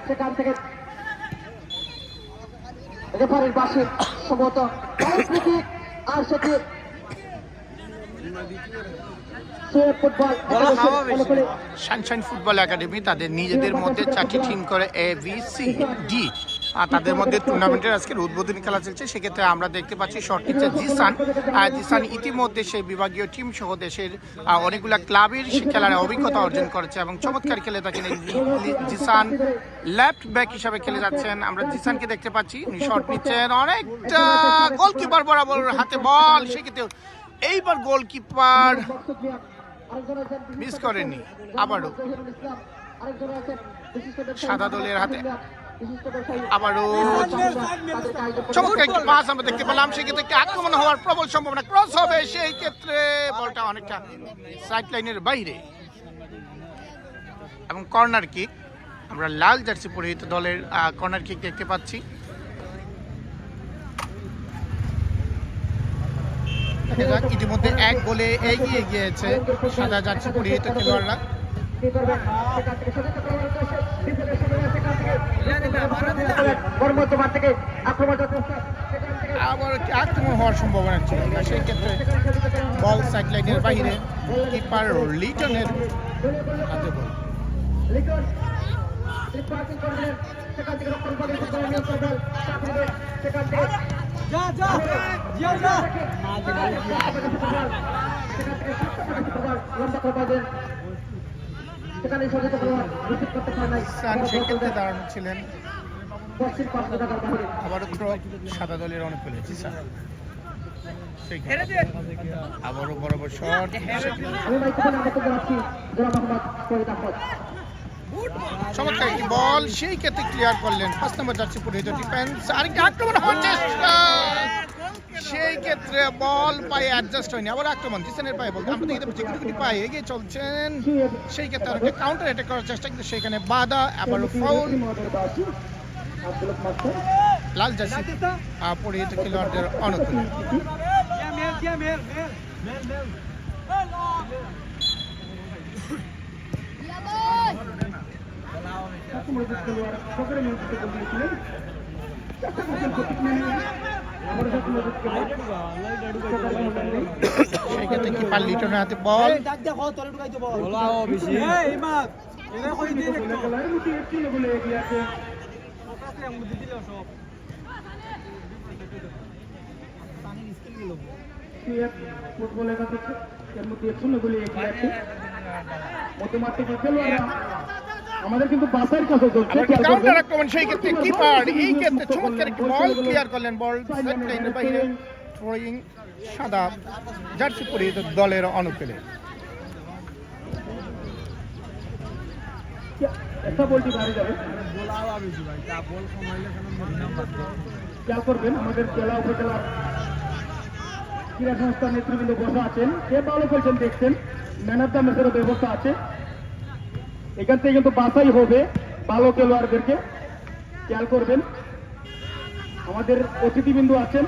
সেখান থেকে রেফারির বাসে সম্ভবত আর সেটি সানশাইন ফুটবল একাডেমি তাদের নিজেদের মধ্যে 4টি টিম করে এ বি সি ডি তাদের মধ্যে টুর্নামেন্টের আজকের উদ্বোধনী খেলা চলছে। সেক্ষেত্রে আমরা দেখতে পাচ্ছি শর্ট নিচ্ছে জিসান ইতিমধ্যে সেই বিভাগীয় টিম সহ দেশের অনেকগুলো ক্লাবের খেলার অভিজ্ঞতা অর্জন করেছে এবং চমৎকার খেলে থাকেন। জিসান লেফট ব্যাক হিসাবে খেলে যাচ্ছেন। আমরা জিসানকে দেখতে পাচ্ছি উনি শর্ট নিচ্ছেন, অনেকটা গোলকিপার বরাবর হাতে বল, সেক্ষেত্রে এইবার গোলকিপার মিস করেননি। আবারও সাদা দলের হাতে আবারও চমৎকার একটি পাস আমরা দেখতে পেলাম। সেক্ষেত্রে একটি আক্রমণ হওয়ার প্রবল সম্ভাবনা, ক্রস হবে, সেই ক্ষেত্রে বলটা অনেকটা সাইড লাইনের বাইরে এবং কর্নার কিক। আমরা লাল জার্সি পরিহিত দলের কর্নার কিক দেখতে পাচ্ছি। ইতিমধ্যে এক গোলে এগিয়ে গিয়েছে সাদা জার্সি পরিহিত খেলোয়াড়রা। আবার আক্রমণ হওয়ার সম্ভাবনা ছিল, সেই ক্ষেত্রে বল সাইড লাইনের বাইরে, কিপার লিটনের হাতে বল। সেক্ষেত্রে দাঁড়ানো ছিলেন আবারও সাদা দলের অনেক ফেলেছি আবারও বরাবর শট, চমৎকার একটি বল, সেই ক্ষেত্রে ক্লিয়ার করলেন 5 নম্বর জার্সি পরিহিত ডিফেন্স। আরেকটি আক্রমণ হওয়ার চেষ্টা, সেই ক্ষেত্রে বল পায়ে অ্যাডজাস্ট হয়নি। আবার আক্রমণ জিসানের পায়ে বল, আমরা দেখতে পাচ্ছি একটু পায়ে এগিয়ে চলছেন, সেই ক্ষেত্রে আরেকটা কাউন্টার অ্যাটাক করার চেষ্টা, কিন্তু সেখানে বাধা। আবারও ফাউল, লাল জার্সি পরিহিত খেলোয়াড়দের অনুকূলে। সেই ক্ষেত্রে কিপার লিটনের হাতে বল, আমাদের কিন্তু বাসের কাছে কাউন্টার আক্রমণ, সেই ক্ষেত্রে কিপার এই ক্ষেত্রে চমৎকার একটি বল ক্লিয়ার করলেন, বল সাইড লাইনের বাইরে, থ্রোয়িং সাদা জার্সি পরিহিত দলের অনুকূলে। একটা বলটি বাইরে যাবে, খেয়াল করবেন আমাদের জেলা উপজেলা ক্রীড়া সংস্থার নেতৃবৃন্দ বসা আছেন, কে ভালো খেলছেন দেখছেন, ম্যান অফ দ্য ম্যাচেরও ব্যবস্থা আছে। এখান থেকে কিন্তু বাছাই হবে ভালো খেলোয়াড়দেরকে, খেয়াল করবেন। আমাদের অতিথিবৃন্দ আছেন,